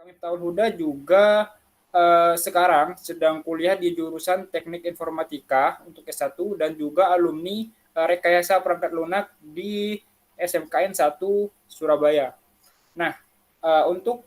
Miftahul Huda juga sekarang sedang kuliah di jurusan Teknik Informatika untuk S1 dan juga alumni Rekayasa Perangkat Lunak di SMKN 1 Surabaya. Nah, untuk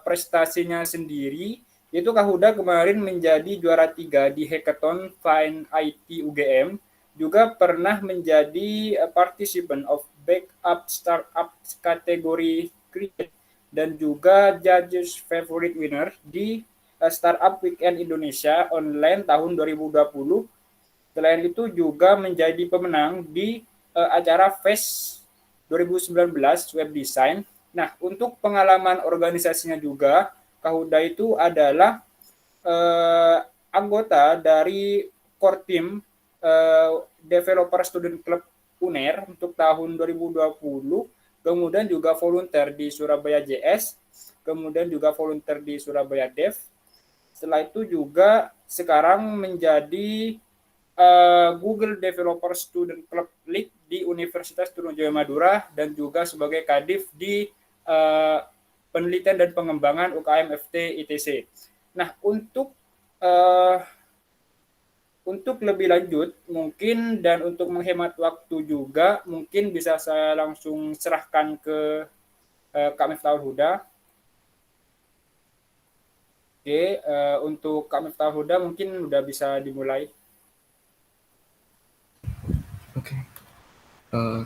prestasinya sendiri, itu Kak Huda kemarin menjadi juara 3 di Hackathon Find IT UGM, juga pernah menjadi participant of Backup Startup kategori Create dan juga Judges Favorite Winner di Startup Weekend Indonesia online tahun 2020. Selain itu juga menjadi pemenang di acara FEST 2019 Web Design. Nah, untuk pengalaman organisasinya juga, Kahuda itu adalah anggota dari core team Developer Student Club UNER untuk tahun 2020, kemudian juga volunteer di Surabaya JS, kemudian juga volunteer di Surabaya Dev. Setelah itu juga sekarang menjadi Google Developer Student Club League di Universitas Trunojoyo Madura dan juga sebagai kadif di penelitian dan pengembangan UKM FT ITC. Nah, untuk lebih lanjut mungkin dan untuk menghemat waktu juga mungkin bisa saya langsung serahkan ke Kak Miftahul Huda. Oke, untuk Kak Miftahul Huda mungkin udah bisa dimulai. Oke,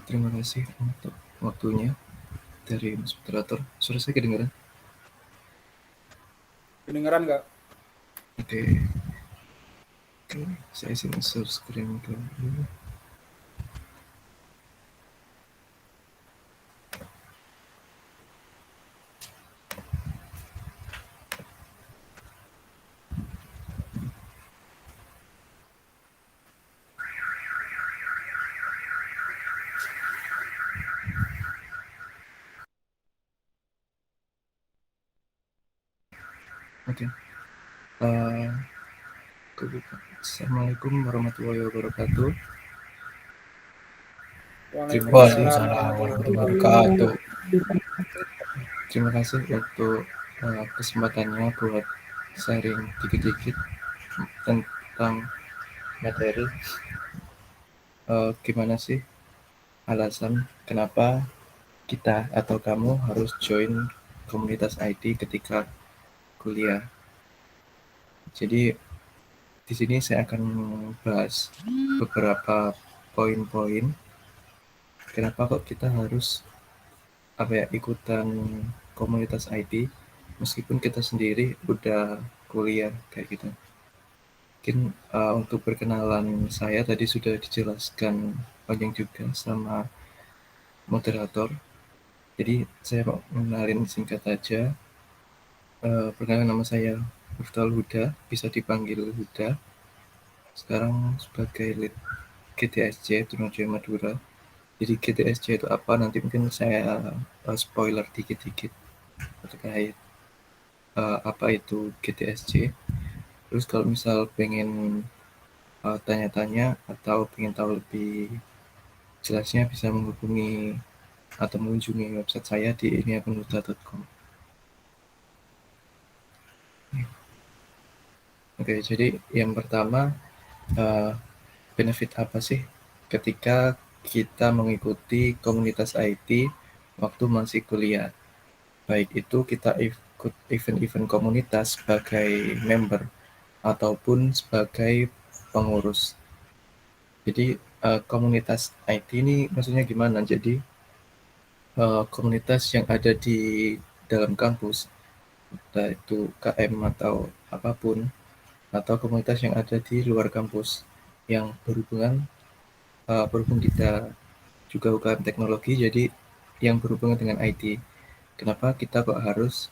terima kasih untuk waktunya dari Mas Moderator. Suara saya kedengaran? Kedengeran nggak? Oke, saya share screen dulu. Oke, Assalamualaikum warahmatullahi wabarakatuh. Waalaikumsalam warahmatullahi wabarakatuh. Terima kasih untuk kesempatannya buat sharing dikit-dikit tentang materi. Gimana sih alasan kenapa kita atau kamu harus join komunitas IT ketika kuliah? Jadi di sini saya akan bahas beberapa poin-poin kenapa kok kita harus ikutan komunitas IT meskipun kita sendiri udah kuliah kayak gitu. Mungkin untuk perkenalan saya tadi sudah dijelaskan panjang juga sama moderator. Jadi saya mau mengenalin singkat aja. Perkenalkan, nama saya Miftahul Huda, bisa dipanggil Huda. Sekarang sebagai lead GTSC Trunojoyo Madura. Jadi GTSC itu apa? Nanti mungkin saya spoiler dikit-dikit terkait apa itu GTSC. Terus kalau misal pengen tanya-tanya atau pengen tahu lebih jelasnya bisa menghubungi atau mengunjungi website saya di iniapenuta.com. Oke, jadi yang pertama, benefit apa sih ketika kita mengikuti komunitas IT waktu masih kuliah? Baik itu kita ikut event-event komunitas sebagai member ataupun sebagai pengurus. Jadi komunitas IT ini maksudnya gimana? Jadi komunitas yang ada di dalam kampus, entah itu KM atau apapun, atau komunitas yang ada di luar kampus yang berhubung kita juga UKM teknologi, jadi yang berhubungan dengan IT. Kenapa kita kok harus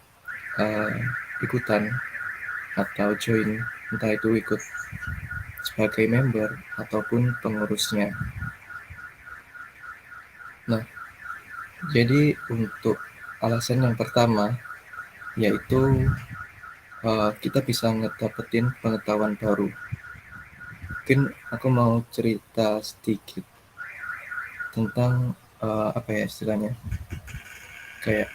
ikutan atau join, entah itu ikut sebagai member ataupun pengurusnya. Nah, jadi untuk alasan yang pertama yaitu kita bisa ngedapetin pengetahuan baru. Mungkin aku mau cerita sedikit tentang apa ya istilahnya, kayak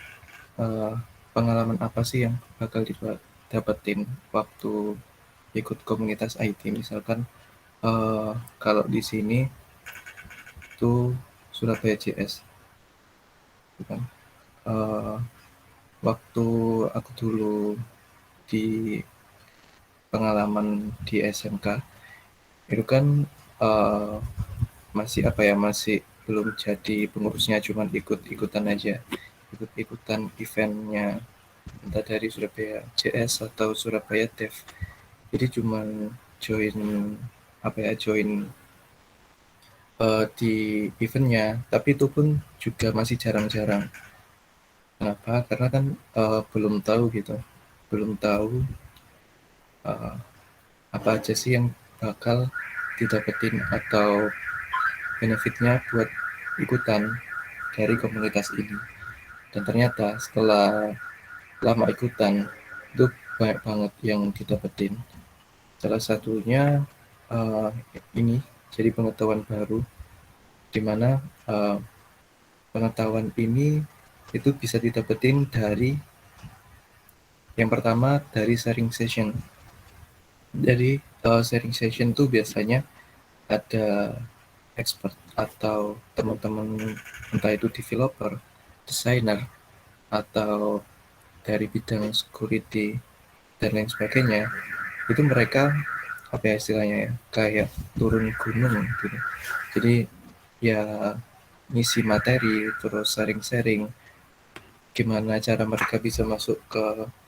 pengalaman apa sih yang bakal dapetin waktu ikut komunitas IT. Misalkan kalau di sini tuh Surabaya JS, bukan? Eh, Waktu aku dulu di pengalaman di SMK itu kan eh, masih apa ya, masih belum jadi pengurusnya, cuman ikut-ikutan aja, ikut-ikutan eventnya, entah dari Surabaya JS atau Surabaya Dev. Jadi cuman join apa ya, join di eventnya, tapi itu pun juga masih jarang-jarang. Kenapa? Karena kan belum tahu gitu, belum tahu eh, apa aja sih yang bakal didapetin atau benefitnya buat ikutan dari komunitas ini. Dan ternyata setelah lama ikutan itu banyak banget yang didapetin. Salah satunya uh, ini jadi pengetahuan baru, di mana uh, pengetahuan ini itu bisa didapetin dari yang pertama dari sharing session. Jadi sharing session tuh biasanya ada expert atau teman-teman, entah itu developer, designer, atau dari bidang security dan lain sebagainya. Itu mereka apa ya istilahnya ya, kayak turun gunung gitu. Jadi ya ngisi materi, terus sharing-sharing gimana cara mereka bisa masuk ke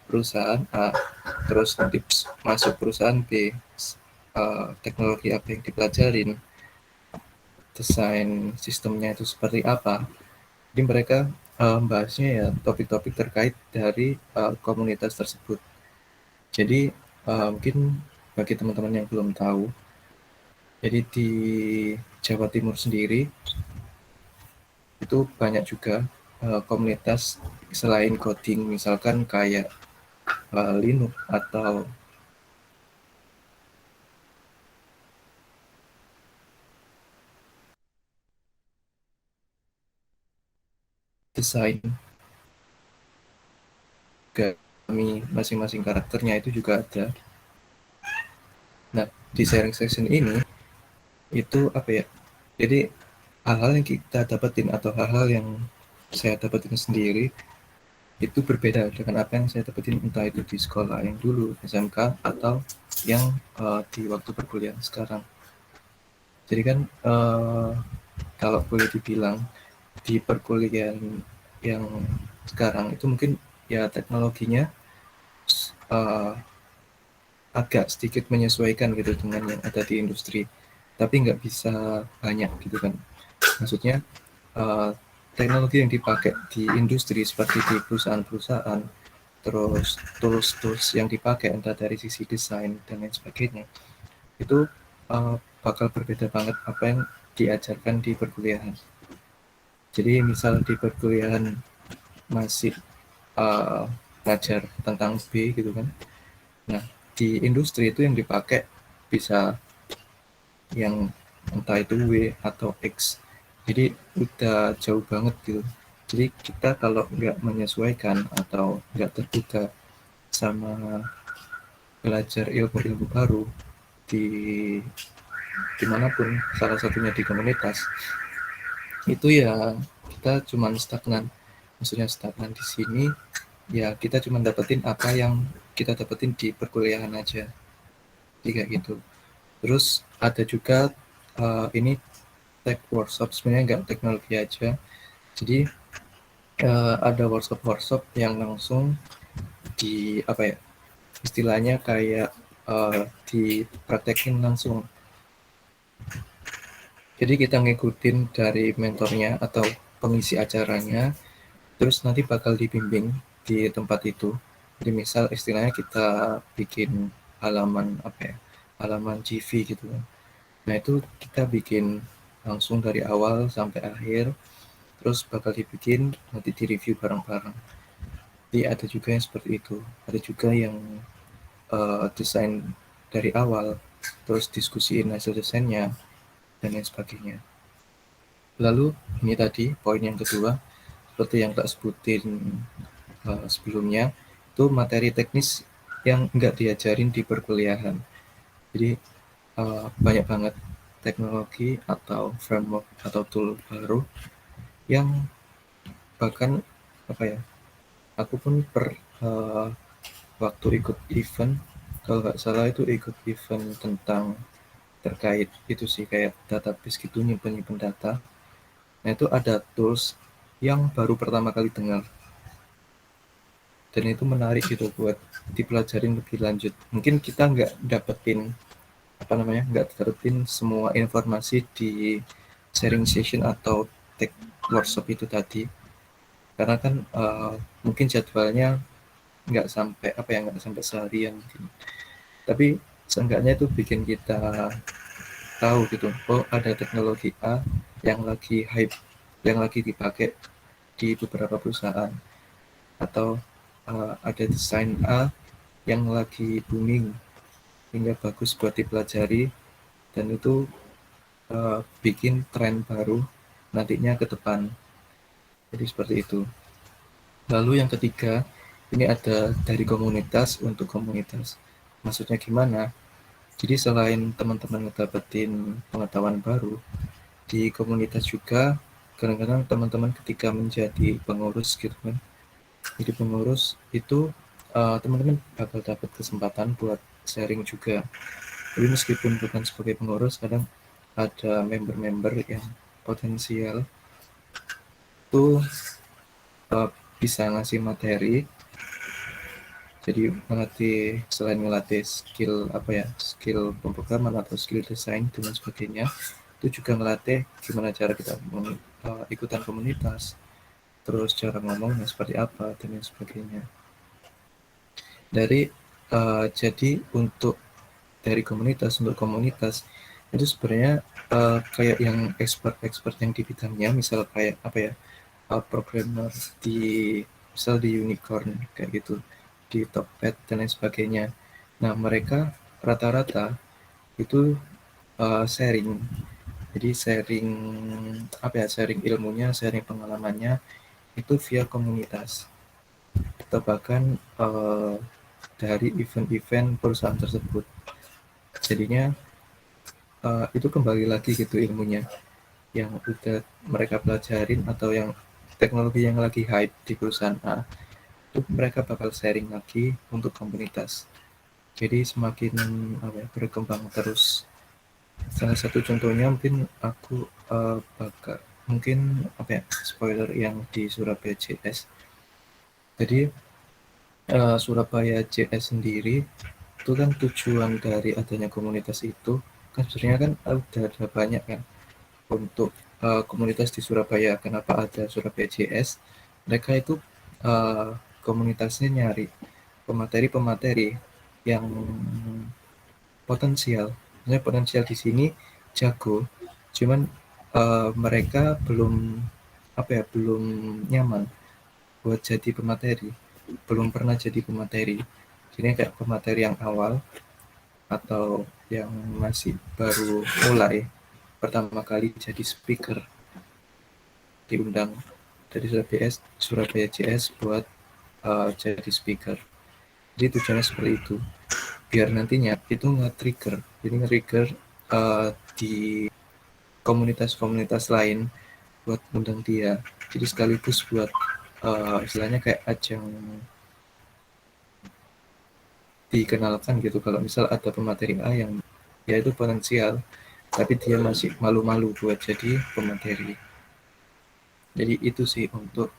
perusahaan A, terus tips masuk perusahaan B, teknologi apa yang dipelajarin, desain sistemnya itu seperti apa. Jadi mereka bahasnya ya topik-topik terkait dari komunitas tersebut. Jadi mungkin bagi teman-teman yang belum tahu, jadi di Jawa Timur sendiri itu banyak juga komunitas selain coding, misalkan kayak Linux atau desain, kami masing-masing karakternya itu juga ada. Nah, di sharing session ini itu apa ya? Jadi hal-hal yang kita dapetin atau hal-hal yang saya dapetin sendiri itu berbeda dengan apa yang saya dapetin, entah itu di sekolah yang dulu SMK atau yang di waktu perkuliahan sekarang. Jadi kan kalau boleh dibilang di perkuliahan yang sekarang itu mungkin ya teknologinya uh, agak sedikit menyesuaikan gitu dengan yang ada di industri, tapi nggak bisa banyak gitu kan. Maksudnya uh, teknologi yang dipakai di industri seperti di perusahaan-perusahaan, terus tools-tools yang dipakai entah dari sisi desain dan lain sebagainya, itu bakal berbeda banget apa yang diajarkan di perkuliahan. Jadi misal di perkuliahan masih belajar tentang B gitu kan. Nah, di industri itu yang dipakai bisa yang entah itu W atau X. Jadi udah jauh banget gitu. Jadi kita kalau nggak menyesuaikan atau nggak terbuka sama belajar ilmu-ilmu baru di dimanapun, salah satunya di komunitas, itu ya kita cuman stagnan. Maksudnya stagnan di sini ya kita cuma dapetin apa yang kita dapetin di perkuliahan aja. Jadi kayak gitu. Terus ada juga ini tech workshop, sebenarnya nggak teknologi aja. Jadi ada workshop-workshop yang langsung di apa ya istilahnya kayak dipraktekin langsung. Jadi kita ngikutin dari mentornya atau pengisi acaranya, terus nanti bakal dibimbing di tempat itu. Jadi misal istilahnya kita bikin halaman apa ya, halaman CV gitu kan. Nah itu kita bikin langsung dari awal sampai akhir, terus bakal dibikin nanti di review bareng-bareng. Jadi ada juga yang seperti itu, ada juga yang desain dari awal, terus diskusiin hasil desainnya dan lain sebagainya. Lalu ini tadi poin yang kedua, seperti yang tak sebutin sebelumnya itu materi teknis yang nggak diajarin di perkuliahan. Jadi banyak banget teknologi atau framework atau tool baru yang bahkan apa ya, aku pun waktu ikut event, kalau nggak salah itu ikut event tentang terkait itu sih kayak database gitu, nyimpen data. Nah itu ada tools yang baru pertama kali dengar dan itu menarik gitu buat dipelajarin lebih lanjut. Mungkin kita nggak dapetin nggak dapetin semua informasi di sharing session atau tech workshop itu tadi, karena kan mungkin jadwalnya nggak sampai seharian mungkin. Tapi seenggaknya itu bikin kita tahu gitu, oh ada teknologi A yang lagi hype, yang lagi dipakai di beberapa perusahaan, atau ada desain A yang lagi booming hingga bagus buat dipelajari, dan itu bikin tren baru nantinya ke depan. Jadi seperti itu. Lalu yang ketiga, ini ada dari komunitas untuk komunitas. Maksudnya gimana? Jadi selain teman-teman ngedapetin pengetahuan baru, di komunitas juga kadang-kadang teman-teman ketika menjadi pengurus gitu kan, jadi pengurus itu teman-teman bakal dapat kesempatan buat sharing juga. Tapi meskipun bukan sebagai pengurus, kadang ada member-member yang potensial tuh bisa ngasih materi, jadi melatih, selain melatih skill pemrograman atau skill desain dan sebagainya, itu juga melatih gimana cara kita ikutan komunitas, terus cara ngomongnya seperti apa dan lain sebagainya. Jadi untuk dari komunitas untuk komunitas itu sebenarnya kayak yang expert yang di bidangnya, misal kayak programmer di misal di Unicorn kayak gitu, di Tokped dan lain sebagainya. Nah mereka rata-rata itu sharing, jadi sharing ilmunya, sharing pengalamannya itu via komunitas, atau bahkan dari event-event perusahaan tersebut. Jadinya itu kembali lagi gitu ilmunya yang udah mereka pelajarin atau yang teknologi yang lagi hype di perusahaan A, itu mereka bakal sharing lagi untuk komunitas. Jadi semakin berkembang terus. Salah satu contohnya mungkin aku spoiler yang di Surabaya JS. Jadi Surabaya JS sendiri itu kan tujuan dari adanya komunitas itu kan sebenarnya kan udah ada banyak kan untuk komunitas di Surabaya. Kenapa ada Surabaya JS? Mereka itu komunitasnya nyari pemateri-pemateri yang potensial. Sebenarnya potensial di sini jago, cuman mereka belum nyaman buat jadi pemateri, belum pernah jadi pemateri. Jadi kayak pemateri yang awal atau yang masih baru mulai pertama kali jadi speaker, diundang dari Surabaya JS buat jadi speaker. Jadi tujuannya seperti itu, biar nantinya itu nge-trigger di komunitas-komunitas lain buat undang dia. Jadi sekaligus buat istilahnya kayak ajang dikenalkan gitu, kalau misal ada pemateri A yang ya itu potensial tapi dia masih malu-malu buat jadi pemateri. Jadi itu sih untuk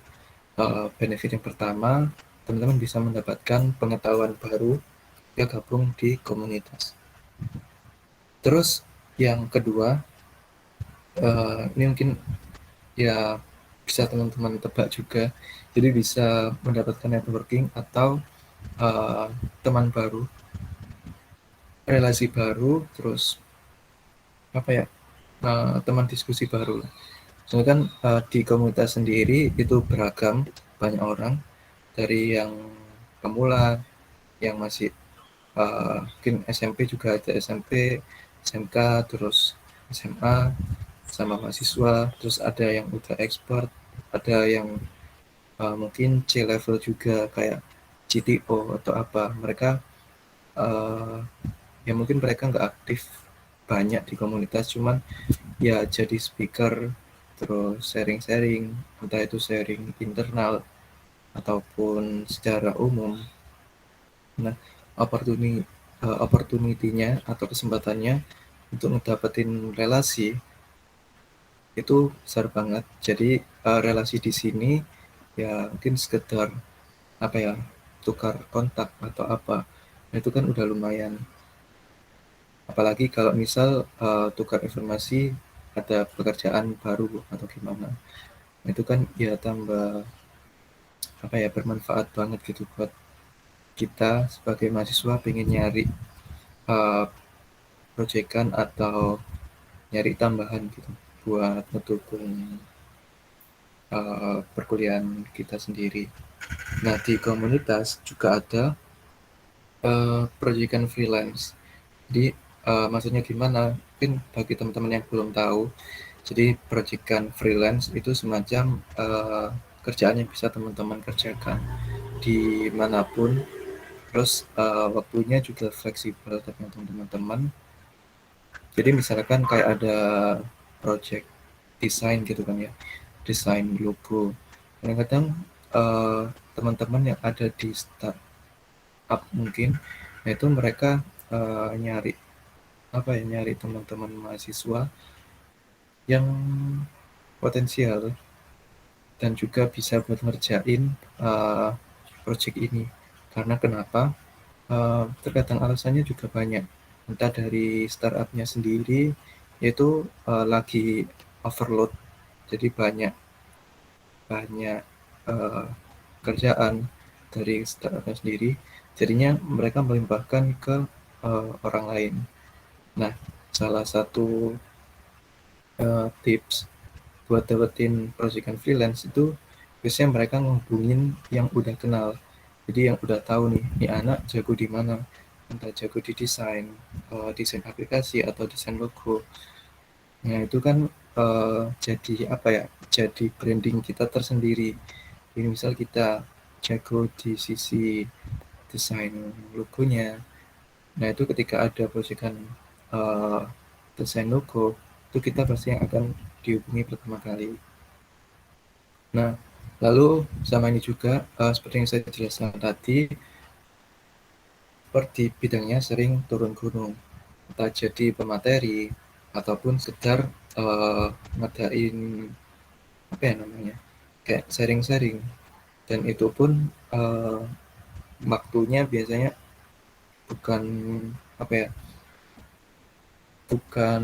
benefit yang pertama, teman-teman bisa mendapatkan pengetahuan baru ya gabung di komunitas. Terus yang kedua, ini mungkin ya bisa teman-teman tebak juga, jadi bisa mendapatkan networking atau teman baru, relasi baru, terus teman diskusi baru. Soalnya kan di komunitas sendiri itu beragam, banyak orang, dari yang pemula, yang masih mungkin SMP juga ada SMP, SMK, terus SMA, sama mahasiswa, terus ada yang udah expert, ada yang mungkin C level juga kayak CTO atau apa. Mereka uh, ya mungkin mereka nggak aktif banyak di komunitas, cuman ya jadi speaker, terus sharing-sharing, entah itu sharing internal ataupun secara umum. Nah, opportunity-nya atau kesempatannya untuk ngedapetin relasi itu besar banget. Jadi relasi di sini ya mungkin sekedar apa ya, tukar kontak atau apa. Nah, itu kan udah lumayan. Apalagi kalau misal tukar informasi ada pekerjaan baru atau gimana. Nah, itu kan ya tambah apa ya, bermanfaat banget gitu buat kita sebagai mahasiswa pengen nyari uh, proyekan atau nyari tambahan gitu buat mendukung perkuliahan kita sendiri. Nah, di komunitas juga ada proyekan freelance. Jadi maksudnya gimana? Mungkin bagi teman-teman yang belum tahu, jadi proyekan freelance itu semacam kerjaan yang bisa teman-teman kerjakan dimanapun. Terus waktunya juga fleksibel tergantung teman-teman. Jadi misalkan kayak ada project desain gitu kan ya, desain logo. Kadang-kadang teman-teman yang ada di startup mungkin, nah itu mereka nyari apa ya, nyari teman-teman mahasiswa yang potensial dan juga bisa buat ngerjain project ini. Karena kenapa? Terkadang alasannya juga banyak. Entah dari startupnya sendiri, yaitu lagi overload, jadi banyak banyak uh, kerjaan dari startupnya sendiri, jadinya mereka melimpahkan ke orang lain. Nah, salah satu tips buat dapetin proyekan freelance itu biasanya mereka ngehubungin yang udah kenal. Jadi yang udah tahu nih, nih anak jago di mana, entah jago di desain, desain aplikasi atau desain logo. Nah itu kan jadi apa ya? Jadi branding kita tersendiri. Jadi misal kita jago di sisi desain logonya. Nah itu ketika ada proyekan uh, desain logo, itu kita pasti yang akan dihubungi pertama kali. Nah, lalu sama ini juga seperti yang saya jelaskan tadi, seperti bidangnya sering turun gunung, entah jadi pemateri ataupun sekedar ngadain apa ya namanya, kayak sharing-sharing, dan itu pun waktunya biasanya bukan apa ya, bukan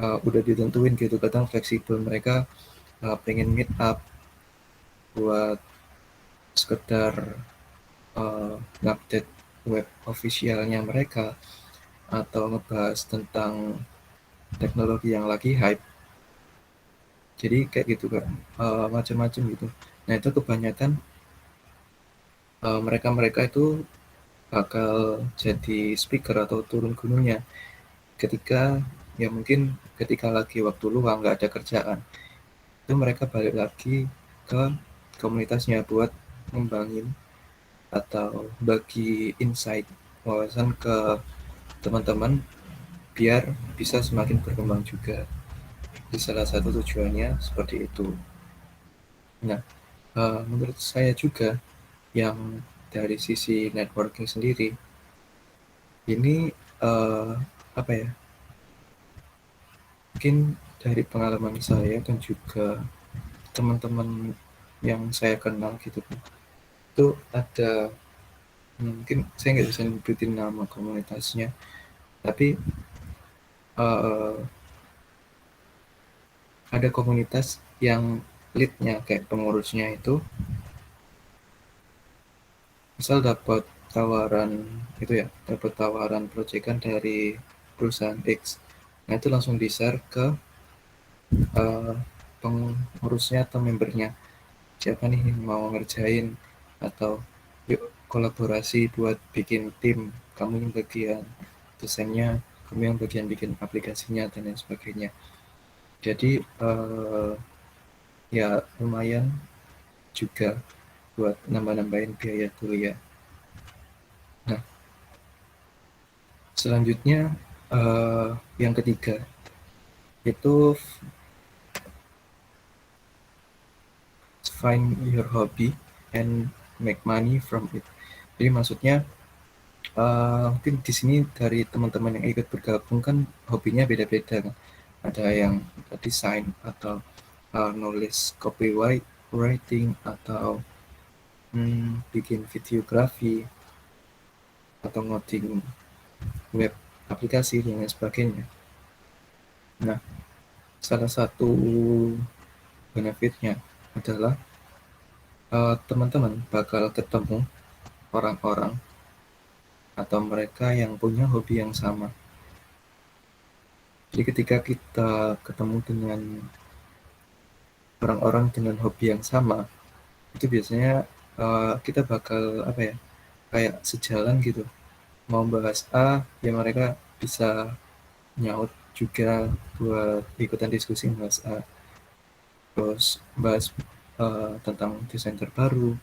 udah ditentuin gitu, kadang fleksibel, mereka pengen meet up buat sekedar ngupdate web officialnya mereka atau ngebahas tentang teknologi yang lagi hype. Jadi kayak gitu kan, macam-macam gitu. Nah itu kebanyakan mereka-mereka itu bakal jadi speaker atau turun gunungnya ketika ya mungkin ketika lagi waktu luang nggak ada kerjaan, itu mereka balik lagi ke komunitasnya buat ngembangin atau bagi insight, wawasan ke teman-teman biar bisa semakin berkembang juga. Di salah satu tujuannya seperti itu. Nah, menurut saya juga yang dari sisi networking sendiri, ini apa ya? Mungkin dari pengalaman saya dan juga teman-teman yang saya kenal gitu kan, itu ada, mungkin saya nggak bisa nyebutin nama komunitasnya, tapi uh, ada komunitas yang leadnya kayak pengurusnya itu misal dapat tawaran itu ya, dapat tawaran proyekan dari perusahaan X, nah itu langsung di-share ke uh, pengurusnya atau membernya, siapa nih yang mau ngerjain, atau yuk kolaborasi buat bikin tim, kamu yang bagian desainnya, kamu yang bagian bikin aplikasinya dan lain sebagainya. Jadi ya lumayan juga buat nambah-nambahin biaya kuliah. Nah, selanjutnya yang ketiga itu find your hobby and make money from it. Jadi maksudnya mungkin di sini dari teman-teman yang ikut bergabung kan hobinya beda-beda kan. Ada yang desain atau nulis copywriting atau bikin videografi atau ngoding web aplikasi dan lain sebagainya. Nah, salah satu benefitnya adalah teman-teman bakal ketemu orang-orang atau mereka yang punya hobi yang sama. Jadi ketika kita ketemu dengan orang-orang dengan hobi yang sama, itu biasanya kita bakal kayak sejalan gitu. Mau bahas A, ya mereka bisa nyaut juga buat ikutan diskusi bahas A. Terus bahas tentang desain terbaru,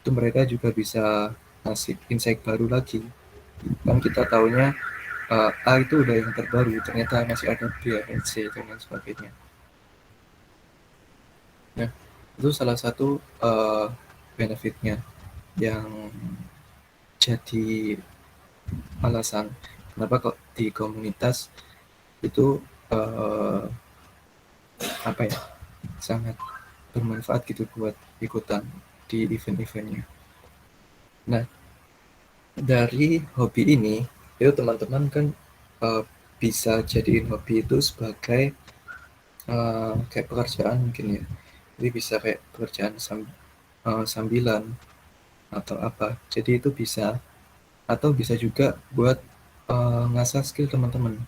itu mereka juga bisa ngasih insight baru lagi. Kan kita taunya A itu udah yang terbaru, ternyata masih ada B, dan C, dan lain sebagainya. Nah, itu salah satu benefitnya yang jadi alasan kenapa kok di komunitas itu sangat bermanfaat gitu buat ikutan di event-eventnya. Nah, dari hobi ini itu teman-teman kan bisa jadiin hobi itu sebagai kayak pekerjaan mungkin ya. Jadi bisa kayak pekerjaan sambilan atau apa. Jadi itu bisa, atau bisa juga buat ngasah skill teman-teman.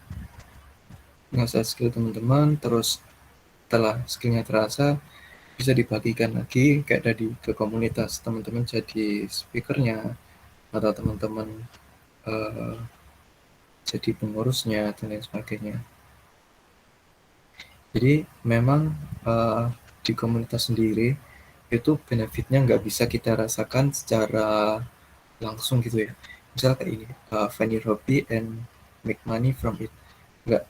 Terus setelah skillnya terasa, bisa dibagikan lagi kayak tadi ke komunitas, teman-teman jadi speakernya atau teman-teman jadi pengurusnya dan lain sebagainya. Jadi memang di komunitas sendiri itu benefitnya nggak bisa kita rasakan secara langsung gitu ya. Misal kayak ini, find your hobby and make money from it. Nggak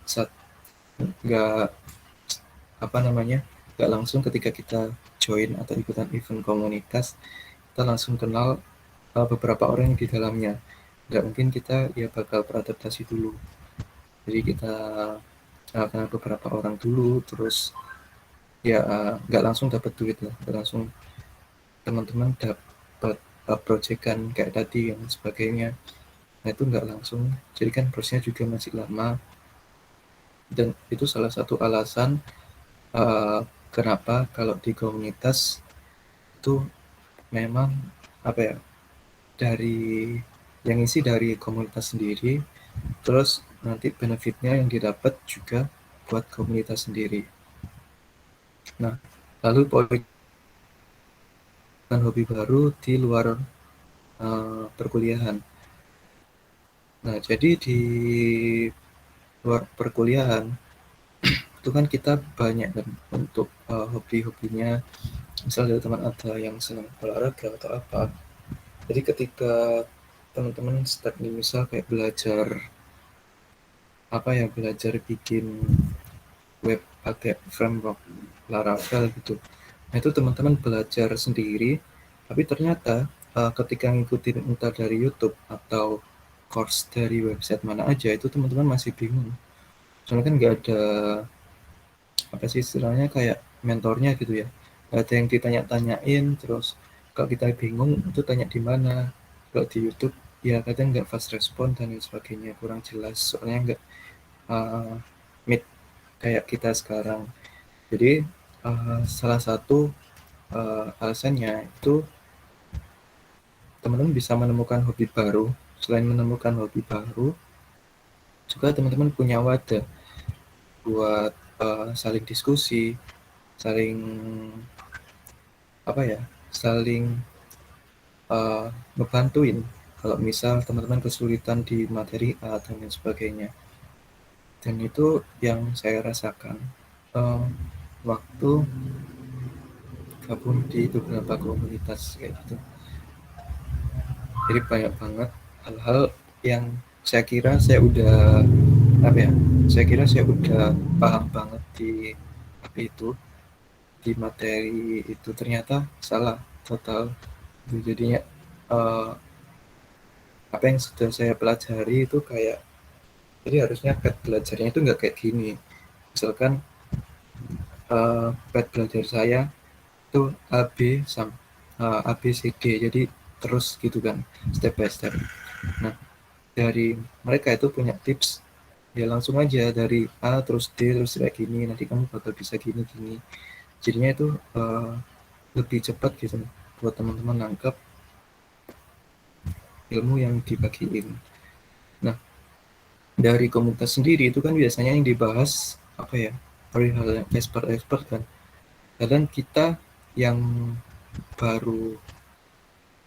nggak langsung ketika kita join atau ikutan event komunitas kita langsung kenal beberapa orang yang di dalamnya. Nggak mungkin kita ya bakal beradaptasi dulu. Jadi kita kenal beberapa orang dulu, terus ya nggak langsung dapat duit lah, nggak langsung teman-teman dapat proyekan kayak tadi yang sebagainya. Nah itu nggak langsung, jadi kan prosesnya juga masih lama, dan itu salah satu alasan kenapa kalau di komunitas itu memang dari yang isi dari komunitas sendiri, terus nanti benefitnya yang didapat juga buat komunitas sendiri. Nah, lalu poin hobi baru di luar perkuliahan. Nah, jadi di luar perkuliahan itu kan kita banyak kan untuk hobi-hobinya. Misalnya teman ada yang senang olahraga atau apa. Jadi ketika teman-teman start nih, misal kayak belajar bikin web pakai framework Laravel gitu. Nah itu teman-teman belajar sendiri, tapi ternyata ketika ngikutin entah dari YouTube atau course dari website mana aja, itu teman-teman masih bingung. Soalnya kan nggak ada istilahnya kayak mentornya gitu ya. Nggak ada yang ditanya-tanyain, terus kalau kita bingung itu tanya di mana. Kalau di YouTube ya kadang nggak fast respon dan lain sebagainya, kurang jelas. Soalnya nggak meet kayak kita sekarang. Jadi salah satu alasannya itu teman-teman bisa menemukan hobi baru. Selain menemukan hobi baru, juga teman-teman punya wadah buat saling diskusi, saling saling ngebantuin kalau misal teman-teman kesulitan di materi A dan lain sebagainya. Dan itu yang saya rasakan waktu bergabung di beberapa komunitas kayak gitu. Jadi banyak banget hal-hal yang saya kira saya udah apa ya? Saya kira saya udah paham banget di apa itu, di materi itu, ternyata salah total. Jadinya eh, apa yang sudah saya pelajari itu kayak, jadi harusnya pet belajarnya itu nggak kayak gini. Misalkan pet belajar saya itu A B A B C D, jadi terus gitu kan, step by step. Nah, dari mereka itu punya tips, ya langsung aja dari A terus D terus kayak gini, nanti kamu bakal bisa gini gini. Jadinya itu lebih cepat gitu buat teman-teman nangkep ilmu yang dibagiin. Nah, dari komunitas sendiri itu kan biasanya yang dibahas apa ya, hal yang expert kan. Kadang kita yang baru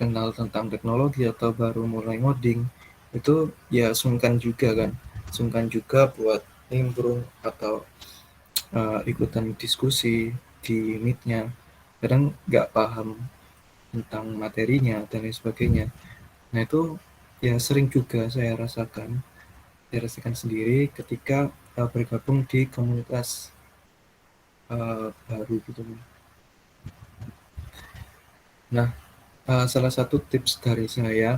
kenal tentang teknologi atau baru mulai ngoding itu ya sungkan juga kan, sungkan juga buat nimbrung atau ikutan diskusi di meetnya, kadang nggak paham tentang materinya dan lain sebagainya. Nah itu ya sering juga saya rasakan sendiri ketika bergabung di komunitas baru gitu. Nah, salah satu tips dari saya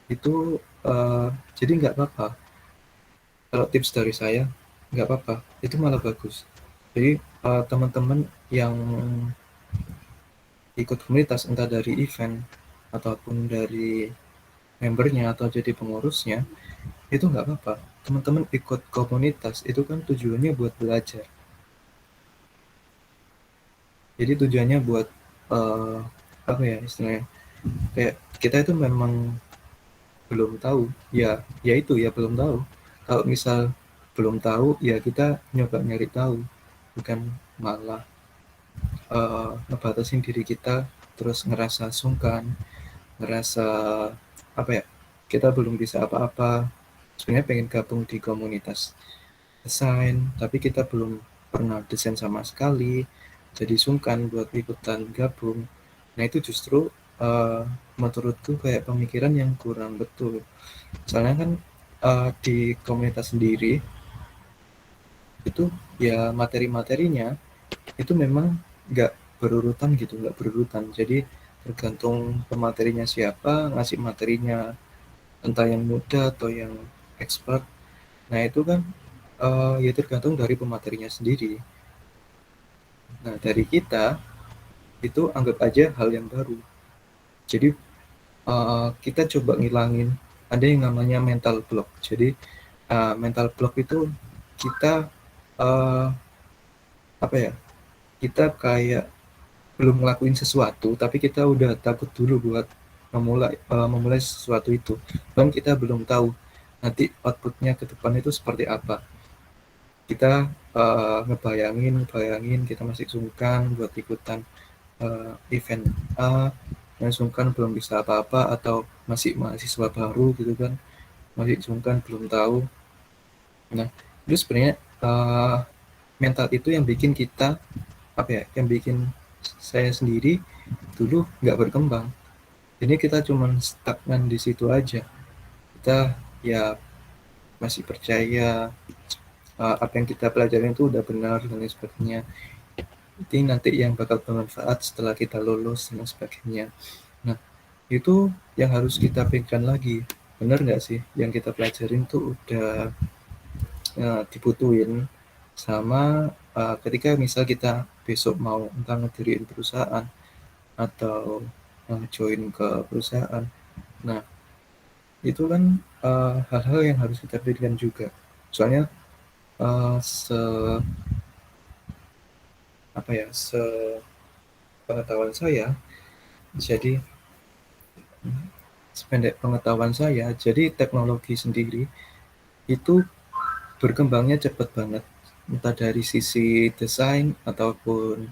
itu jadi nggak apa-apa kalau tips dari saya, nggak apa-apa, itu malah bagus. Jadi teman-teman yang ikut komunitas entah dari event ataupun dari membernya atau jadi pengurusnya, itu nggak apa-apa. Teman-teman ikut komunitas itu kan tujuannya buat belajar. Jadi tujuannya buat eh, apa ya istilahnya, kayak kita itu memang belum tahu, ya itu ya belum tahu. Kalau misal belum tahu ya kita nyoba nyari tahu, bukan malah ngebatasin diri kita terus ngerasa sungkan, ngerasa apa ya, kita belum bisa apa-apa. Sebenarnya pengen gabung di komunitas desain tapi kita belum pernah desain sama sekali, jadi sungkan buat ikutan gabung. Nah itu justru menurutku kayak pemikiran yang kurang betul. Soalnya kan di komunitas sendiri itu ya materi-materinya itu memang nggak berurutan gitu, nggak berurutan. Jadi tergantung pematerinya siapa ngasih materinya, entah yang muda atau yang expert. Nah itu kan ya tergantung dari pematerinya sendiri. Nah dari kita itu anggap aja hal yang baru. Jadi kita coba ngilangin ada yang namanya mental block. Jadi mental block itu kita uh, apa ya? Kita kayak belum ngelakuin sesuatu, tapi kita udah takut dulu buat memulai sesuatu itu. Dan kita belum tahu nanti outputnya ke depan itu seperti apa. Kita ngebayangin kita masih sungkan buat ikutan event A, yang sungkan belum bisa apa-apa, atau masih mahasiswa baru gitu kan, masih sungkan belum tahu. Nah, itu sebenarnya mental itu yang bikin kita apa ya, yang bikin saya sendiri dulu nggak berkembang. Jadi kita cuma stagnan di situ aja. Kita ya masih percaya apa yang kita pelajarin itu udah benar dan lain sebagainya. Itu nanti yang bakal bermanfaat setelah kita lulus dan sebagainya. Nah, itu yang harus kita pikirkan lagi. Benar nggak sih yang kita pelajarin tuh udah dibutuhin sama ketika misal kita besok mau entah ngediriin perusahaan atau join ke perusahaan. Nah, itu kan hal-hal yang harus kita pikirkan juga. Soalnya se apa ya, pengetahuan saya, jadi sependek pengetahuan saya, jadi teknologi sendiri itu berkembangnya cepat banget, entah dari sisi desain ataupun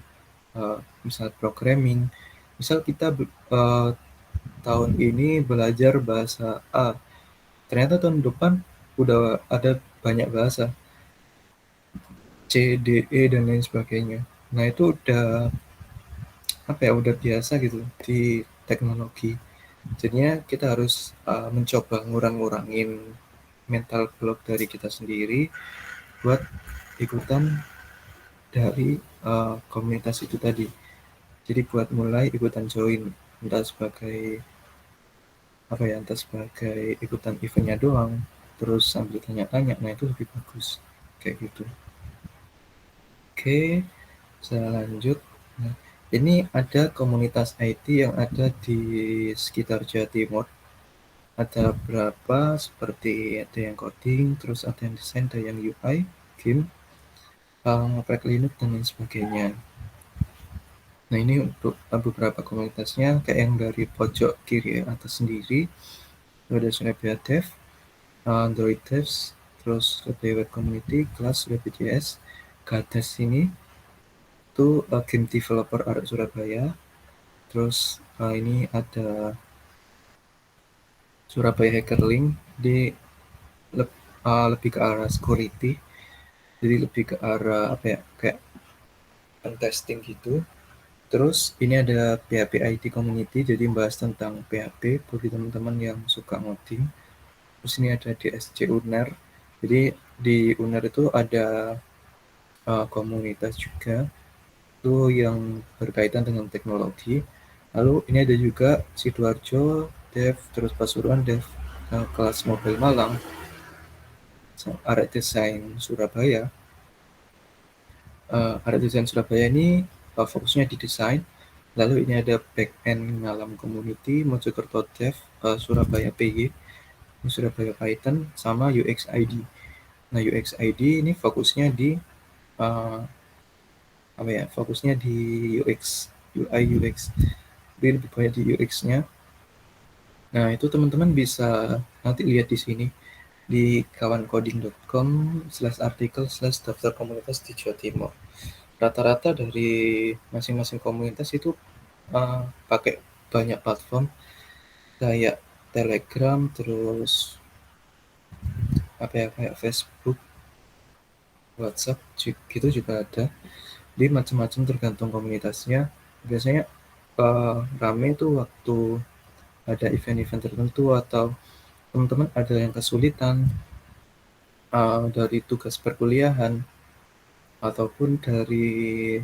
misal programming. Misal kita tahun ini belajar bahasa A, ternyata tahun depan udah ada banyak bahasa C, D, E dan lain sebagainya. Nah itu udah apa ya, udah biasa gitu di teknologi. Jadinya kita harus mencoba ngurang-ngurangin mental block dari kita sendiri buat ikutan dari komunitas itu tadi. Jadi buat mulai ikutan join, entah sebagai apa ya, entah sebagai ikutan eventnya doang, terus sambil tanya-tanya, nah itu lebih bagus kayak gitu. Oke, saya lanjut. Nah, ini ada komunitas IT yang ada di sekitar Jawa Timur. Ada berapa, seperti ada yang coding, terus ada yang desain, ada yang UI, game, ngoprek Linux, dan lain sebagainya. Nah, ini untuk beberapa komunitasnya, kayak yang dari pojok kiri atas sendiri, ada Surabaya Dev, Android Devs, terus Surabaya Web Community, kelas BPJS, Gades ini, itu game developer Arek Surabaya, terus ini ada Surabaya Hacker Link, di lebih ke arah security, jadi lebih ke arah apa ya, kayak testing gitu. Terus ini ada PHP IT Community, jadi membahas tentang PHP bagi teman-teman yang suka ngoding. Terus ini ada DSC UNER, jadi di UNER itu ada komunitas juga itu yang berkaitan dengan teknologi. Lalu ini ada juga Sidoarjo Dev, terus Pasuruan Dev, kelas Mobile Malang, Arek Desain Surabaya. Arek Desain Surabaya ini fokusnya di desain. Lalu ini ada back-end Ngalam Community, Mojokerto Dev, Surabaya PY, Surabaya Python, sama UX ID. Nah, UX ID ini fokusnya di uh, apa ya? Fokusnya di UX, UI UX. Jadi lebih banyak di UX-nya. Nah, itu teman-teman bisa nanti lihat di sini di kawancoding.com/artikel/daftar komunitas di Jawa Timur. Rata-rata dari masing-masing komunitas itu pakai banyak platform kayak Telegram, terus apa ya, kayak Facebook, WhatsApp gitu juga ada. Jadi macam-macam tergantung komunitasnya. Biasanya rame itu waktu ada event-event tertentu atau teman-teman ada yang kesulitan dari tugas perkuliahan ataupun dari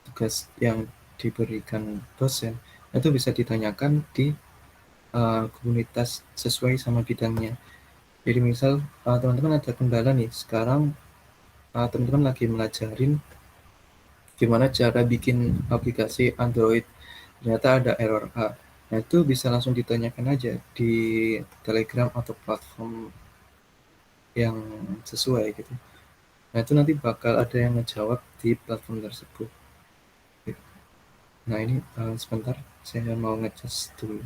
tugas yang diberikan dosen, itu bisa ditanyakan di komunitas sesuai sama bidangnya. Jadi misal teman-teman ada kendala nih, sekarang teman-teman lagi melajarin gimana cara bikin aplikasi Android, ternyata ada error A. Nah, itu bisa langsung ditanyakan aja di Telegram atau platform yang sesuai gitu. Nah, itu nanti bakal ada yang ngejawab di platform tersebut. Nah, ini sebentar, saya mau ngecas dulu.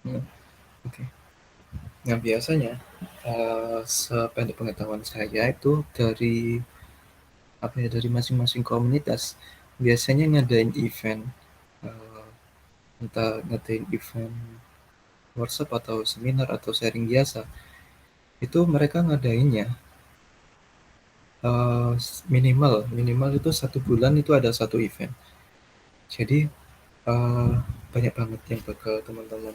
Nah, oke. Nah, biasanya sependek pengetahuan saya itu dari apa ya, dari masing-masing komunitas biasanya ngadain event, eh, entah ngadain event workshop atau seminar atau sharing biasa, itu mereka ngadainnya minimal minimal itu 1 bulan itu ada satu event. Jadi banyak banget yang bakal teman-teman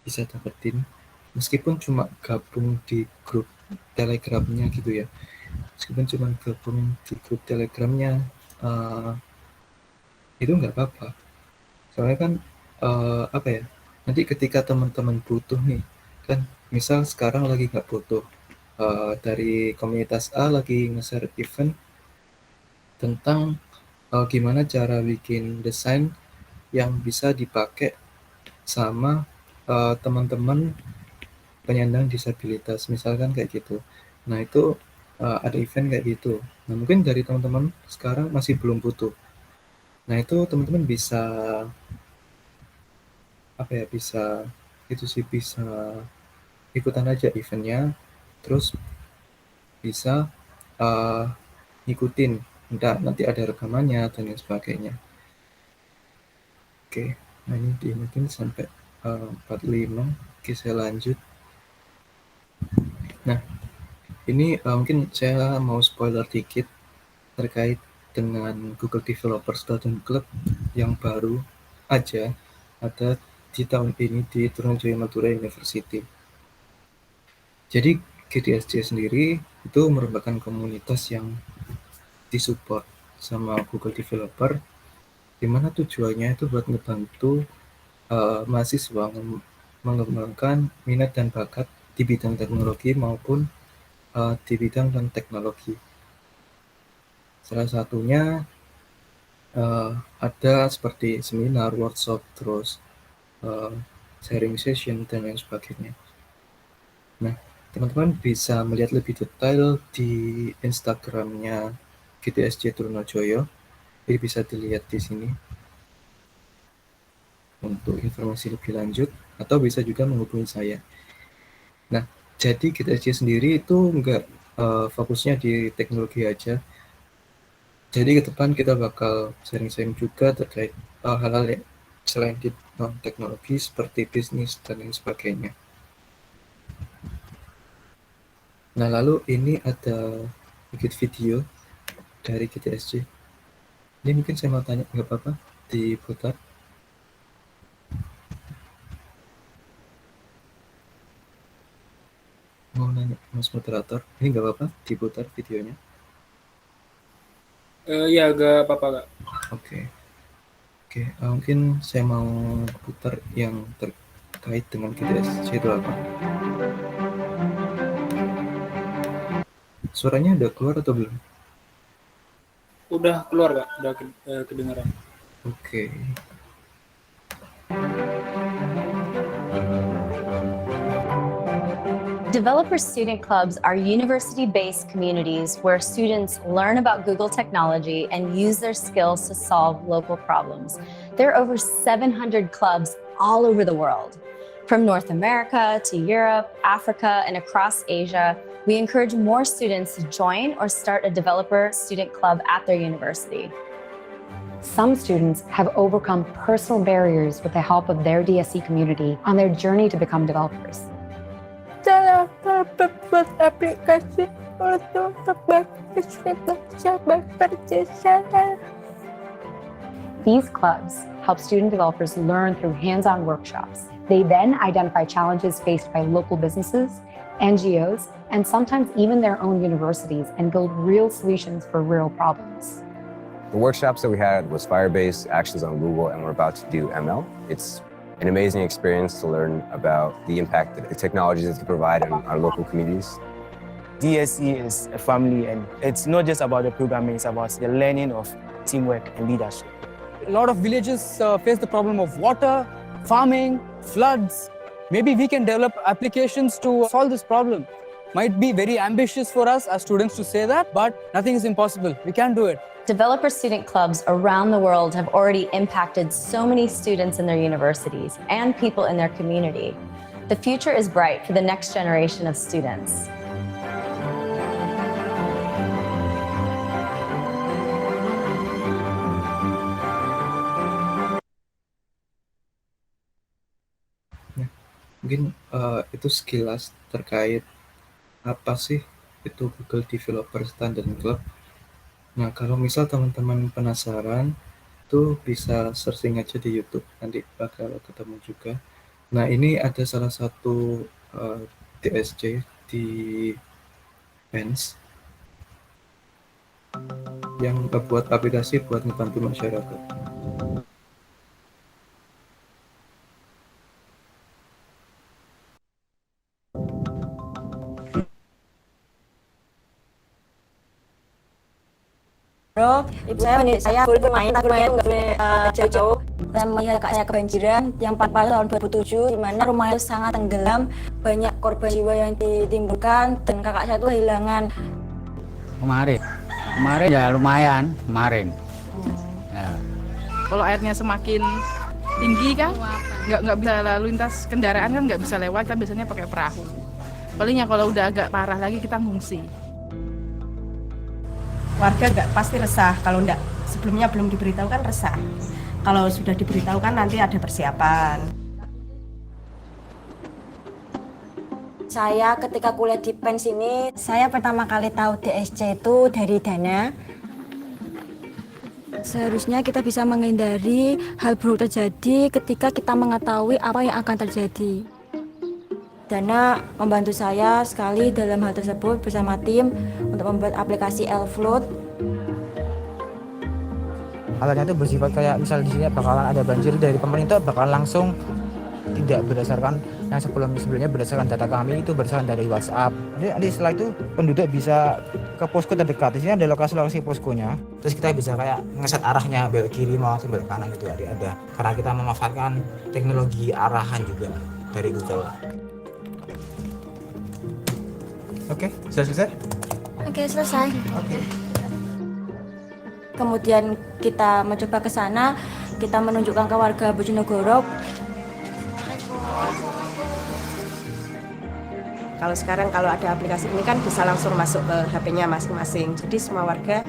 bisa dapetin meskipun cuma gabung di grup telegramnya gitu ya, meskipun cuma gabung di grup telegramnya, uh, itu nggak apa-apa. Soalnya kan apa ya, nanti ketika teman-teman butuh nih, kan misal sekarang lagi nggak butuh, dari komunitas A lagi nge-share event tentang gimana cara bikin desain yang bisa dipakai sama teman-teman penyandang disabilitas, misalkan kayak gitu. Nah, itu ada event kayak gitu. Nah, mungkin dari teman-teman sekarang masih belum butuh. Nah itu teman-teman bisa apa ya, bisa itu sih, bisa ikutan aja eventnya, terus bisa uh, ngikutin, entah nanti ada rekamannya dan lain sebagainya. Oke, nah ini mungkin sampai 45. Oke, saya lanjut. Nah ini mungkin saya mau spoiler dikit terkait dengan Google Developer Student Club yang baru aja ada di tahun ini di Trunojoyo Madura University. Jadi GDSC sendiri itu merupakan komunitas yang disupport sama Google Developer, di mana tujuannya itu buat ngebantu mahasiswa mengembangkan minat dan bakat di bidang teknologi maupun di bidang non teknologi. Salah satunya ada seperti seminar, workshop, terus sharing session dan lain sebagainya. Nah, teman-teman bisa melihat lebih detail di Instagramnya GTSC Trunojoyo. Jadi bisa dilihat di sini untuk informasi lebih lanjut, atau bisa juga menghubungi saya. Nah, jadi GTSC sendiri itu nggak fokusnya di teknologi aja. Jadi ke depan kita bakal sharing-sharing juga terkait hal-hal yang selain di non teknologi seperti bisnis dan lain sebagainya. Nah, lalu ini ada sedikit video dari GTSC. Ini mungkin saya mau tanya, nggak apa-apa diputar? Mau nanya Mas Moderator, ini nggak apa-apa diputar videonya? Ya gak apa-apa Kak. Oke. Oke, mungkin saya mau putar yang terkait dengan GTSC itu apa. Suaranya udah keluar atau belum? Udah keluar Kak, udah kedengaran. Oke. Developer student clubs are university-based communities where students learn about Google technology and use their skills to solve local problems. There are over 700 clubs all over the world. From North America to Europe, Africa, and across Asia, we encourage more students to join or start a developer student club at their university. Some students have overcome personal barriers with the help of their DSE community on their journey to become developers. Cara berbuat aplikasi untuk bekerja bekerja. These clubs help student developers learn through hands-on workshops. They then identify challenges faced by local businesses, NGOs, and sometimes even their own universities and build real solutions for real problems. The workshops that we had was Firebase, Actions on Google, and we're about to do ML. It's an amazing experience to learn about the impact that the technologies can provide in our local communities. DSE is a family, and it's not just about the programming, it's about the learning of teamwork and leadership. A lot of villages face the problem of water, farming, floods. Maybe we can develop applications to solve this problem. Might be very ambitious for us as students to say that, but nothing is impossible. We can do it. Developer student clubs around the world have already impacted so many students in their universities and people in their community. The future is bright for the next generation of students. Mungkin itu sekilas terkait apa sih itu Google Developer Student Club. Nah, kalau misal teman-teman penasaran, tuh bisa searching aja di YouTube, nanti bakal ketemu juga. Nah, ini ada salah satu DSC di Pens yang buat aplikasi buat membantu masyarakat. Bro, ibu saya mendidik saya boleh bermain, tapi bermain nggak boleh jauh-jauh. Saya melihat kakak saya kebanjiran yang pada tahun 2007, di mana rumah itu sangat tenggelam, banyak korban jiwa yang ditimbulkan, dan kakak saya itu kehilangan. Kemarin ya lumayan kemarin. Ya, Kalau airnya semakin tinggi kan nggak bisa lalu lintas kendaraan kan nggak bisa lewat kan biasanya pakai perahu. Palingnya kalau udah agak parah lagi kita ngungsi. Warga nggak pasti resah kalau nggak sebelumnya belum diberitahu kan resah. Kalau sudah diberitahu kan nanti ada persiapan. Saya ketika kuliah di PENS ini, saya pertama kali tahu DSC itu dari Dana. Seharusnya kita bisa menghindari hal buruk terjadi ketika kita mengetahui apa yang akan terjadi. Dana membantu saya sekali dalam hal tersebut bersama tim untuk membuat aplikasi Elfloat. Alatnya itu bersifat kayak misal di sini bakalan ada banjir dari pemerintah bakal langsung tidak berdasarkan yang sebelumnya berdasarkan data kami itu berdasarkan dari WhatsApp. Jadi setelah itu penduduk bisa ke posko terdekat. Di sini ada lokasi-lokasi poskonya. Terus kita bisa kayak ngeset arahnya belok kiri maupun belok kanan itu ada. Karena kita memanfaatkan teknologi arahan juga dari Google. Oke, sudah selesai? Oke, selesai. Oke. Kemudian kita mencoba ke sana, kita menunjukkan ke warga Bojonegoro. Kalau sekarang kalau ada aplikasi ini kan bisa langsung masuk ke HP-nya masing-masing. Jadi semua warga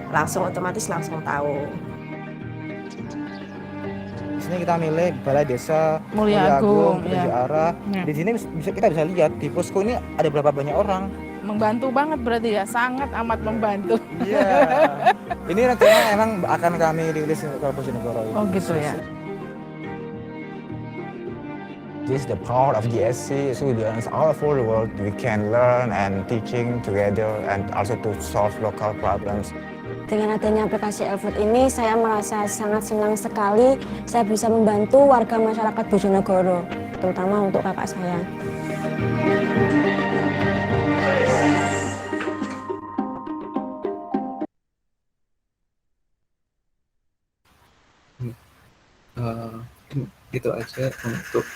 langsung otomatis langsung tahu. Di sini kita milih Balai Desa Mulia Agung, Petunjuk ya. Arah. Ya. Di sini kita bisa lihat di posko ini ada berapa banyak orang. Membantu banget berarti ya, sangat amat membantu. Iya. Ini rencananya emang akan kami rilis ke Bojonegoro. Oh gitu ya. This is the power of GSC. Students all over the world we can learn and teaching together and also to solve local problems. Dengan adanya aplikasi Elfloat ini, saya merasa sangat senang sekali saya bisa membantu warga masyarakat Bojonegoro, terutama untuk kakak saya. Itu aja untuk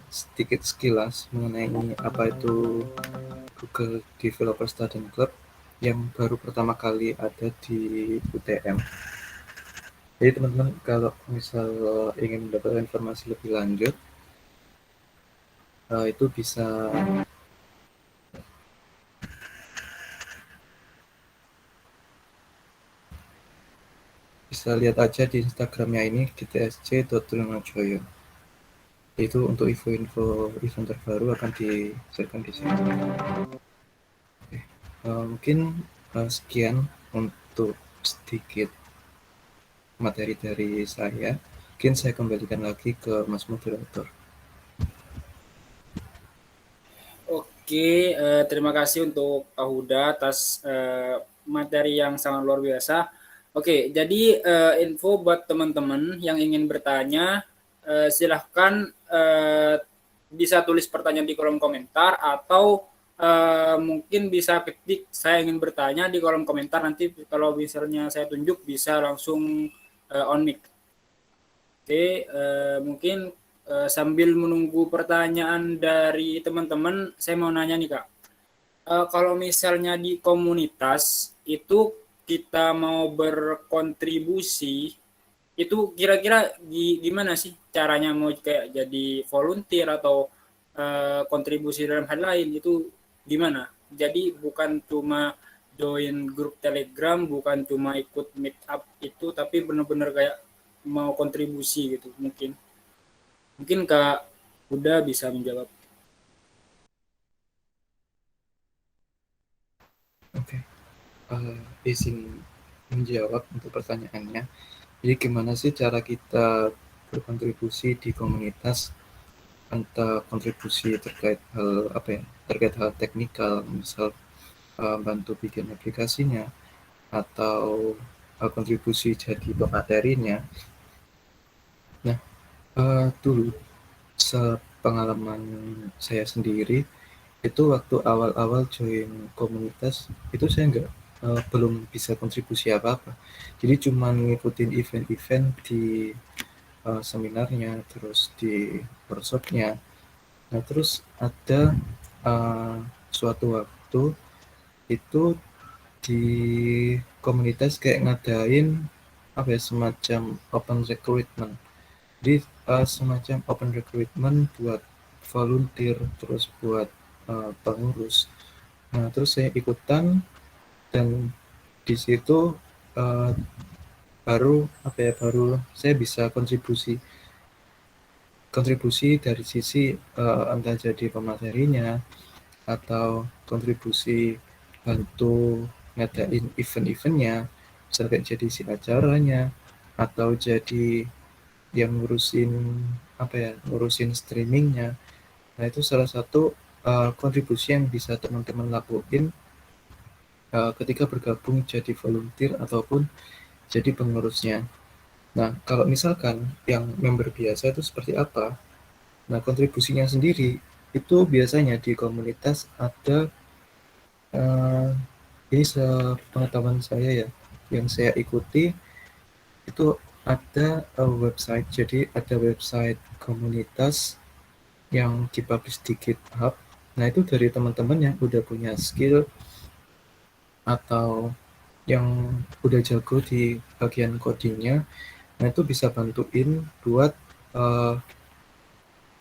sedikit sekilas mengenai apa itu Google Developer Student Club yang baru pertama kali ada di UTM. Jadi teman-teman kalau misal ingin mendapatkan informasi lebih lanjut itu bisa lihat aja di Instagramnya ini gtsc.trunojoyo. Itu untuk info event terbaru akan di-share di sini. Oke. Mungkin sekian untuk sedikit materi dari saya. Mungkin saya kembalikan lagi ke Mas Moderator. Oke, terima kasih untuk Pak Huda atas materi yang sangat luar biasa. Oke, jadi info buat teman-teman yang ingin bertanya, silahkan bisa tulis pertanyaan di kolom komentar atau mungkin bisa ketik saya ingin bertanya di kolom komentar, nanti kalau misalnya saya tunjuk bisa langsung on mic. Oke, mungkin sambil menunggu pertanyaan dari teman-teman, saya mau nanya nih Kak, kalau misalnya di komunitas itu kita mau berkontribusi, itu kira-kira gimana sih caranya, mau kayak jadi volunteer atau kontribusi dalam hal lain, itu gimana? Jadi bukan cuma join grup Telegram, bukan cuma ikut meet up itu, tapi benar-benar kayak mau kontribusi gitu. Mungkin Kak Huda bisa menjawab. Oke. Izin menjawab untuk pertanyaannya. Jadi gimana sih cara kita berkontribusi di komunitas, entah kontribusi terkait hal teknikal, misal bantu bikin aplikasinya atau kontribusi jadi pematerinya. Nah, dulu sepengalaman saya sendiri itu waktu awal-awal join komunitas itu saya belum bisa kontribusi apa-apa. Jadi cuma ngikutin event-event di seminarnya, terus di workshopnya. Nah terus ada suatu waktu itu di komunitas kayak ngadain apa ya, semacam open recruitment. Jadi semacam open recruitment buat volunteer, terus buat pengurus. Nah, terus saya ikutan, dan di situ baru saya bisa kontribusi dari sisi entah jadi pematerinya atau kontribusi bantu ngadain event-eventnya, misalnya jadi si acaranya, atau jadi yang ngurusin streamingnya. Nah, itu salah satu kontribusi yang bisa teman-teman lakuin ketika bergabung jadi volunteer ataupun jadi pengurusnya. Nah, kalau misalkan yang member biasa itu seperti apa? Nah, kontribusinya sendiri itu biasanya di komunitas ada, ini sepengetahuan saya ya, yang saya ikuti itu ada website. Jadi ada website komunitas yang dipublish di GitHub. Nah, itu dari teman-teman yang udah punya skill atau yang udah jago di bagian codingnya. Nah, itu bisa bantuin buat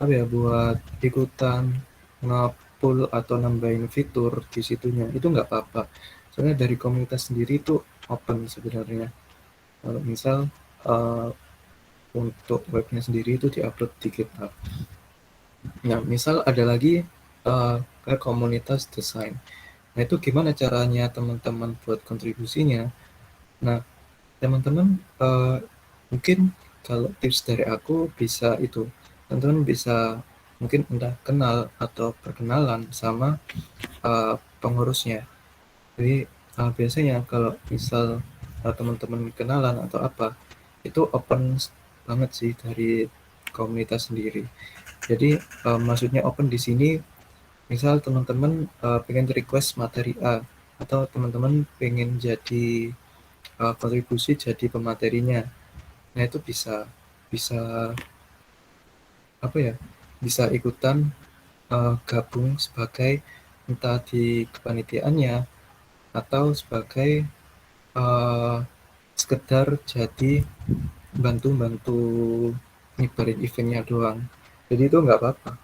buat ikutan nge-pull atau nambahin fitur di situnya. Itu nggak apa-apa. Soalnya dari komunitas sendiri itu open sebenarnya. Kalau misal untuk webnya sendiri itu diupload di GitHub. Nah, misal ada lagi kayak komunitas desain. Nah, itu gimana caranya teman-teman buat kontribusinya? Nah, teman-teman mungkin kalau tips dari aku bisa itu, teman-teman bisa mungkin entah kenal atau perkenalan sama pengurusnya. Jadi biasanya kalau misal teman-teman kenalan atau apa, itu open banget sih dari komunitas sendiri. Jadi maksudnya open di sini, misal teman-teman pengen request materi A, atau teman-teman pengen jadi kontribusi jadi pematerinya. Nah, itu bisa bisa ikutan gabung sebagai entah di kepanitiaannya atau sebagai sekedar jadi bantu nyebarin eventnya doang. Jadi itu nggak apa-apa.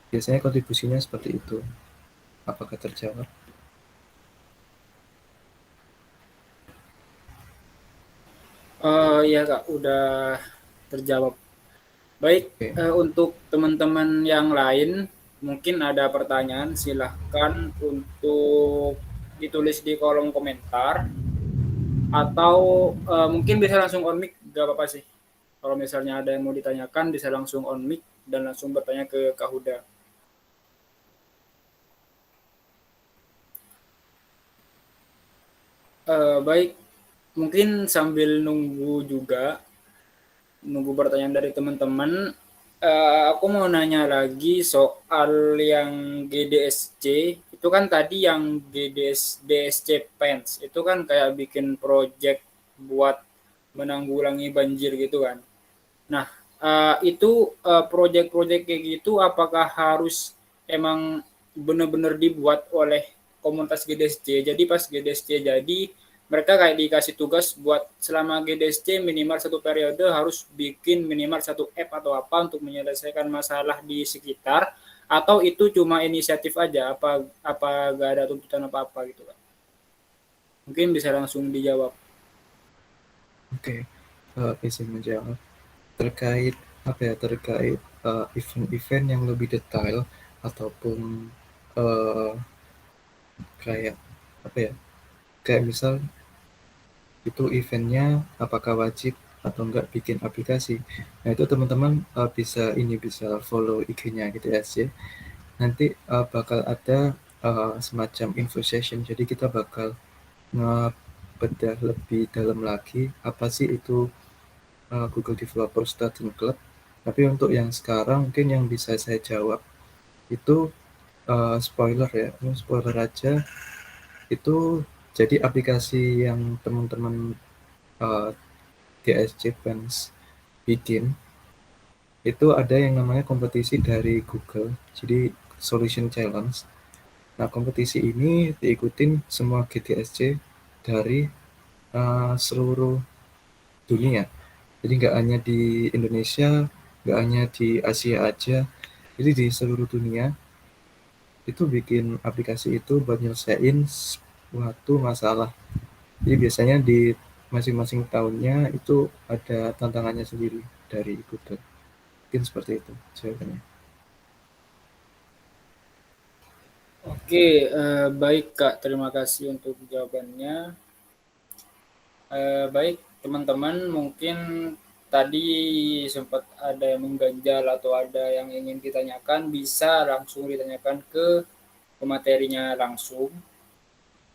Biasanya kontribusinya seperti itu. Apakah terjawab? Iya Kak, udah terjawab. Baik, untuk teman-teman yang lain mungkin ada pertanyaan, silahkan untuk ditulis di kolom komentar atau mungkin bisa langsung on mic, gak apa-apa sih. Kalau misalnya ada yang mau ditanyakan bisa langsung on mic dan langsung bertanya ke Kak Huda. Baik, mungkin sambil nunggu pertanyaan dari teman-teman, aku mau nanya lagi soal yang GDSC. Itu kan tadi yang DSC PENS, itu kan kayak bikin project buat menanggulangi banjir gitu kan. Nah, itu project-project kayak gitu apakah harus emang benar-benar dibuat oleh komunitas GDSC? Jadi pas GDSC jadi mereka kayak dikasih tugas buat selama GDSC minimal satu periode harus bikin minimal satu app atau apa untuk menyelesaikan masalah di sekitar, atau itu cuma inisiatif aja, apa gak ada tuntutan apa-apa gitu kan? Mungkin bisa langsung dijawab. Oke, bisa menjawab terkait event-event yang lebih detail ataupun kayak misal itu eventnya apakah wajib atau enggak bikin aplikasi. Nah, itu teman-teman bisa follow IG-nya GDSC. Nanti bakal ada semacam info session. Jadi kita bakal ngebedah lebih dalam lagi apa sih itu Google Developer Student Club. Tapi untuk yang sekarang mungkin yang bisa saya jawab itu spoiler aja. Itu jadi aplikasi yang teman-teman DSC PENS bikin, itu ada yang namanya kompetisi dari Google, jadi Solution Challenge. Nah, kompetisi ini diikutin semua GDSC dari seluruh dunia. Jadi nggak hanya di Indonesia, nggak hanya di Asia aja, jadi di seluruh dunia itu bikin aplikasi itu buat nyelesain suatu masalah. Jadi biasanya di masing-masing tahunnya itu ada tantangannya sendiri dari Google. Mungkin seperti itu jawabannya. Oke, baik Kak, terima kasih untuk jawabannya. Baik teman-teman, mungkin tadi sempat ada yang mengganjal atau ada yang ingin ditanyakan, bisa langsung ditanyakan ke materinya langsung.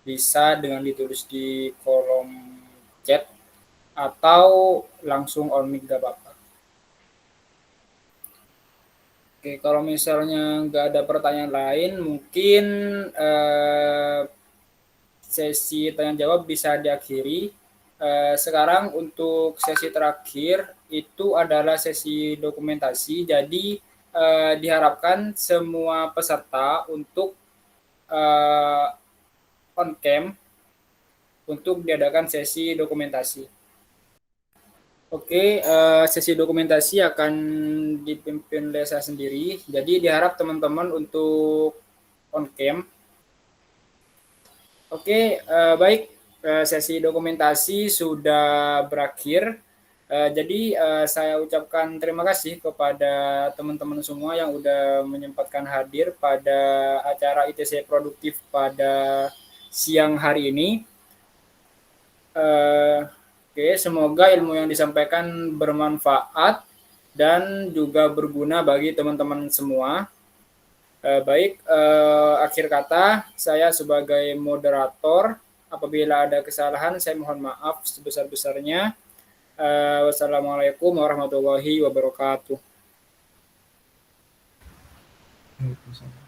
Bisa dengan ditulis di kolom chat atau langsung on mic, gak apa-apa. Oke, kalau misalnya nggak ada pertanyaan lain, mungkin sesi tanya jawab bisa diakhiri. Sekarang untuk sesi terakhir itu adalah sesi dokumentasi. Jadi diharapkan semua peserta untuk on cam untuk diadakan sesi dokumentasi. Oke, sesi dokumentasi akan dipimpin oleh saya sendiri. Jadi diharap teman-teman untuk on cam. Oke, baik. Sesi dokumentasi sudah berakhir. Jadi saya ucapkan terima kasih kepada teman-teman semua yang sudah menyempatkan hadir pada acara ITC Produktif pada siang hari ini. Oke, semoga ilmu yang disampaikan bermanfaat dan juga berguna bagi teman-teman semua. Baik, akhir kata saya sebagai moderator, apabila ada kesalahan saya mohon maaf sebesar-besarnya. Wassalamualaikum warahmatullahi wabarakatuh. Waalaikumsalam.